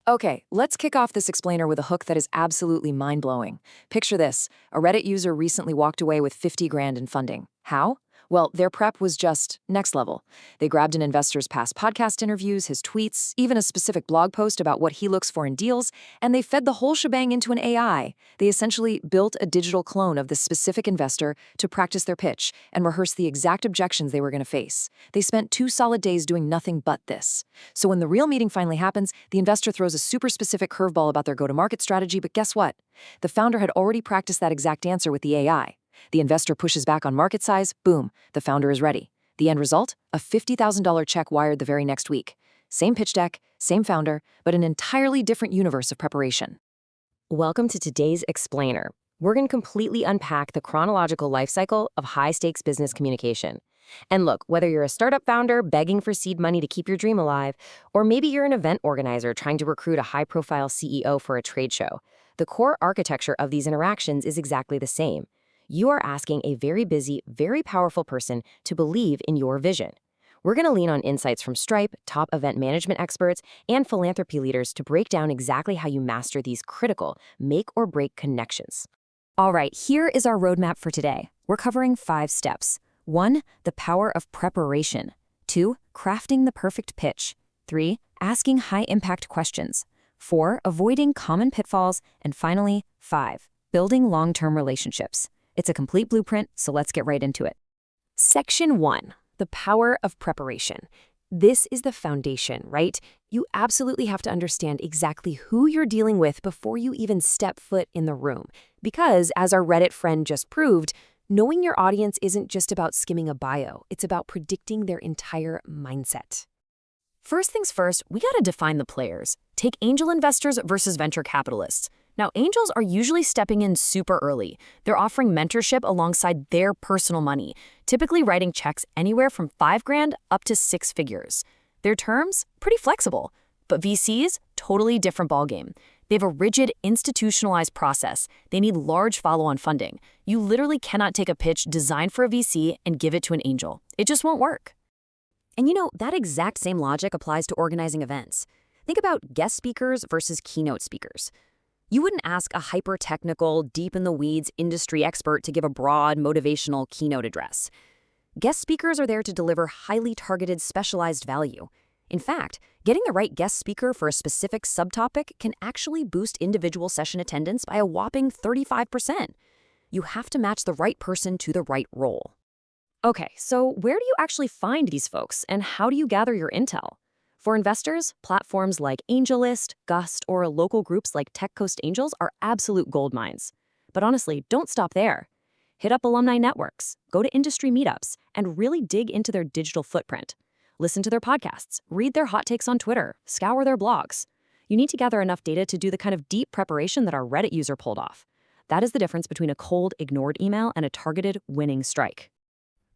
Okay, let's kick off this explainer with a hook that is absolutely mind-blowing. Picture this. A Reddit user recently walked away with 50 grand in funding. How? Well, their prep was just next level. They grabbed an investor's past podcast interviews, his tweets, even a specific blog post about what he looks for in deals, and they fed the whole shebang into an AI. They essentially built a digital clone of this specific investor to practice their pitch and rehearse the exact objections they were going to face. They spent 2 solid days doing nothing but this. So when the real meeting finally happens, the investor throws a super specific curveball about their go-to-market strategy, but guess what? The founder had already practiced that exact answer with the AI. The investor pushes back on market size, boom, the founder is ready. The end result? A $50,000 check wired the very next week. Same pitch deck, same founder, but an entirely different universe of preparation. Welcome to today's explainer. We're going to completely unpack the chronological life cycle of high-stakes business communication. And look, whether you're a startup founder begging for seed money to keep your dream alive, or maybe you're an event organizer trying to recruit a high-profile CEO for a trade show, the core architecture of these interactions is exactly the same. You are asking a very busy, very powerful person to believe in your vision. We're going to lean on insights from Stripe, top event management experts, and philanthropy leaders to break down exactly how you master these critical make-or-break connections. All right, here is our roadmap for today. We're covering 5 steps. 1. The power of preparation. 2. Crafting the perfect pitch. 3. Asking high-impact questions. 4. Avoiding common pitfalls. And finally, 5. Building long-term relationships. It's a complete blueprint, so let's get right into it. Section 1. The power of preparation. This is the foundation, right? You absolutely have to understand exactly who you're dealing with before you even step foot in the room. Because, as our Reddit friend just proved, knowing your audience isn't just about skimming a bio, it's about predicting their entire mindset. First things first, we gotta define the players. Take angel investors versus venture capitalists. Now, angels are usually stepping in super early. They're offering mentorship alongside their personal money, typically writing checks anywhere from $5,000 up to 6 figures. Their terms? Pretty flexible. But VCs? Totally different ballgame. They have a rigid, institutionalized process. They need large follow-on funding. You literally cannot take a pitch designed for a VC and give it to an angel. It just won't work. And that exact same logic applies to organizing events. Think about guest speakers versus keynote speakers. You wouldn't ask a hyper-technical, deep-in-the-weeds industry expert to give a broad, motivational keynote address. Guest speakers are there to deliver highly targeted, specialized value. In fact, getting the right guest speaker for a specific subtopic can actually boost individual session attendance by a whopping 35%. You have to match the right person to the right role. Okay, so where do you actually find these folks, and how do you gather your intel? For investors, platforms like AngelList, Gust, or local groups like Tech Coast Angels are absolute gold mines. But honestly, don't stop there. Hit up alumni networks, go to industry meetups, and really dig into their digital footprint. Listen to their podcasts, read their hot takes on Twitter, scour their blogs. You need to gather enough data to do the kind of deep preparation that our Reddit user pulled off. That is the difference between a cold, ignored email and a targeted, winning strike.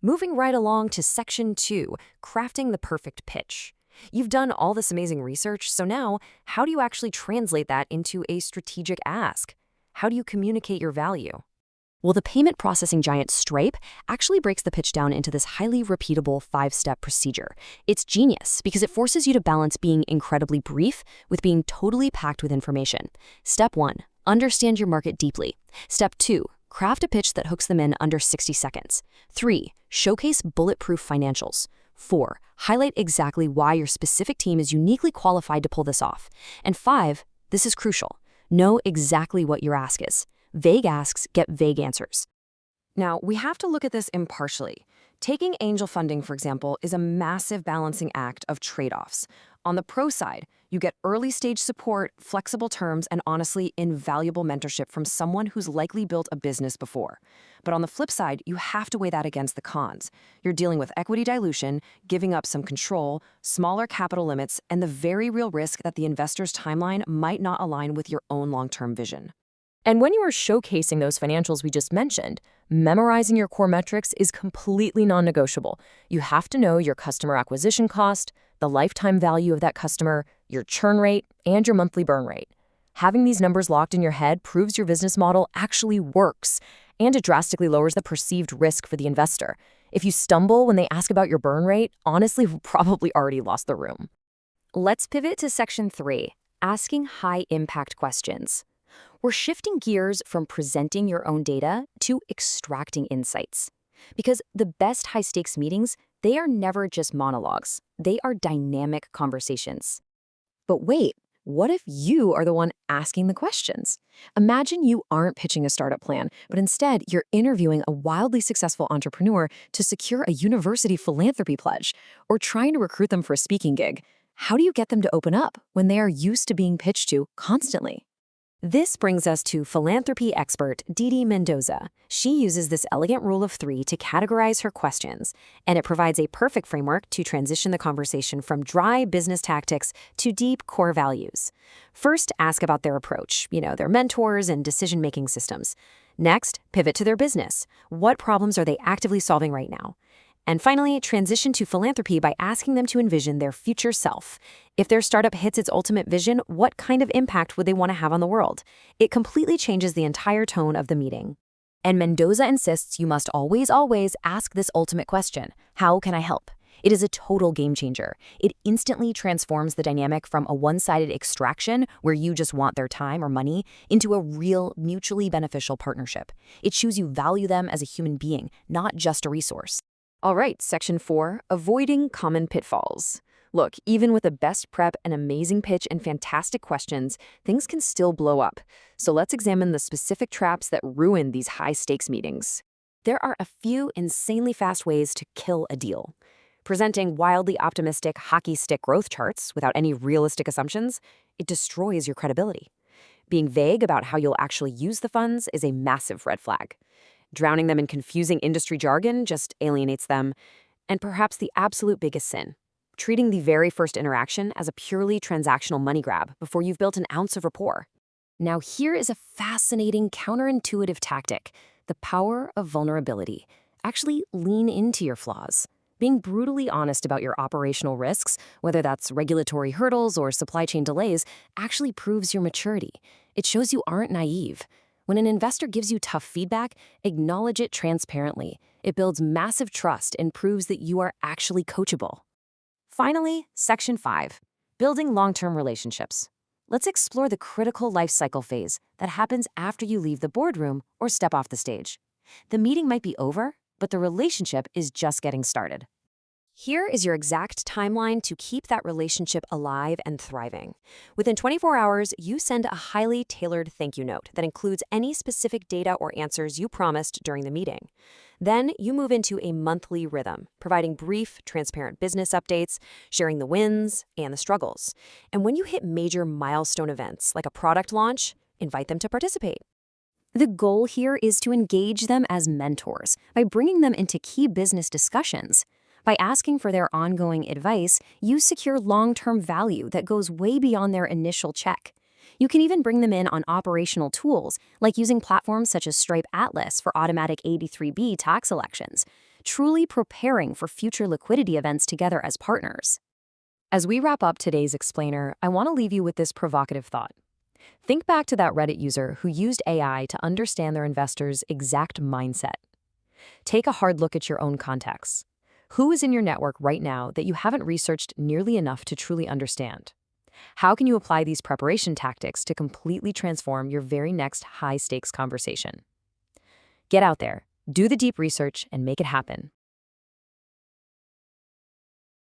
Moving right along to Section 2, crafting the perfect pitch. You've done all this amazing research, so now, how do you actually translate that into a strategic ask? How do you communicate your value? Well, the payment processing giant Stripe actually breaks the pitch down into this highly repeatable 5-step procedure. It's genius because it forces you to balance being incredibly brief with being totally packed with information. Step 1, understand your market deeply. Step 2, craft a pitch that hooks them in under 60 seconds. 3, showcase bulletproof financials. 4, highlight exactly why your specific team is uniquely qualified to pull this off. And 5, this is crucial, know exactly what your ask is. Vague asks get vague answers. Now, we have to look at this impartially. Taking angel funding, for example, is a massive balancing act of trade-offs. On the pro side, you get early-stage support, flexible terms, and honestly, invaluable mentorship from someone who's likely built a business before. But on the flip side, you have to weigh that against the cons. You're dealing with equity dilution, giving up some control, smaller capital limits, and the very real risk that the investor's timeline might not align with your own long-term vision. And when you are showcasing those financials we just mentioned, memorizing your core metrics is completely non-negotiable. You have to know your customer acquisition cost, the lifetime value of that customer, your churn rate, and your monthly burn rate. Having these numbers locked in your head proves your business model actually works, and it drastically lowers the perceived risk for the investor. If you stumble when they ask about your burn rate, honestly, you've probably already lost the room. Let's pivot to Section 3, asking high-impact questions. We're shifting gears from presenting your own data to extracting insights. Because the best high-stakes meetings, they are never just monologues. They are dynamic conversations. But wait, what if you are the one asking the questions? Imagine you aren't pitching a startup plan, but instead you're interviewing a wildly successful entrepreneur to secure a university philanthropy pledge, or trying to recruit them for a speaking gig. How do you get them to open up when they are used to being pitched to constantly? This brings us to philanthropy expert Didi Mendoza. She uses this elegant rule of 3 to categorize her questions, and it provides a perfect framework to transition the conversation from dry business tactics to deep core values. First, ask about their approach, their mentors and decision-making systems. Next, pivot to their business. What problems are they actively solving right now? And finally, transition to philanthropy by asking them to envision their future self. If their startup hits its ultimate vision, what kind of impact would they want to have on the world? It completely changes the entire tone of the meeting. And Mendoza insists you must always ask this ultimate question: how can I help? It is a total game changer. It instantly transforms the dynamic from a one-sided extraction where you just want their time or money into a real, mutually beneficial partnership. It shows you value them as a human being, not just a resource. All right, Section 4, avoiding common pitfalls. Look, even with the best prep, an amazing pitch, and fantastic questions, things can still blow up. So let's examine the specific traps that ruin these high-stakes meetings. There are a few insanely fast ways to kill a deal. Presenting wildly optimistic hockey stick growth charts without any realistic assumptions, it destroys your credibility. Being vague about how you'll actually use the funds is a massive red flag. Drowning them in confusing industry jargon just alienates them. And perhaps the absolute biggest sin: treating the very first interaction as a purely transactional money grab before you've built an ounce of rapport. Now, here is a fascinating counterintuitive tactic: the power of vulnerability. Actually, lean into your flaws. Being brutally honest about your operational risks, whether that's regulatory hurdles or supply chain delays, actually proves your maturity. It shows you aren't naive. When an investor gives you tough feedback, acknowledge it transparently. It builds massive trust and proves that you are actually coachable. Finally, Section 5, building long-term relationships. Let's explore the critical life cycle phase that happens after you leave the boardroom or step off the stage. The meeting might be over, but the relationship is just getting started. Here is your exact timeline to keep that relationship alive and thriving. Within 24 hours, you send a highly tailored thank you note that includes any specific data or answers you promised during the meeting. Then you move into a monthly rhythm, providing brief, transparent business updates, sharing the wins and the struggles. And when you hit major milestone events like a product launch, invite them to participate. The goal here is to engage them as mentors by bringing them into key business discussions. By asking for their ongoing advice, you secure long-term value that goes way beyond their initial check. You can even bring them in on operational tools, like using platforms such as Stripe Atlas for automatic 83B tax elections, truly preparing for future liquidity events together as partners. As we wrap up today's explainer, I want to leave you with this provocative thought. Think back to that Reddit user who used AI to understand their investors' exact mindset. Take a hard look at your own context. Who is in your network right now that you haven't researched nearly enough to truly understand? How can you apply these preparation tactics to completely transform your very next high-stakes conversation? Get out there, do the deep research, and make it happen.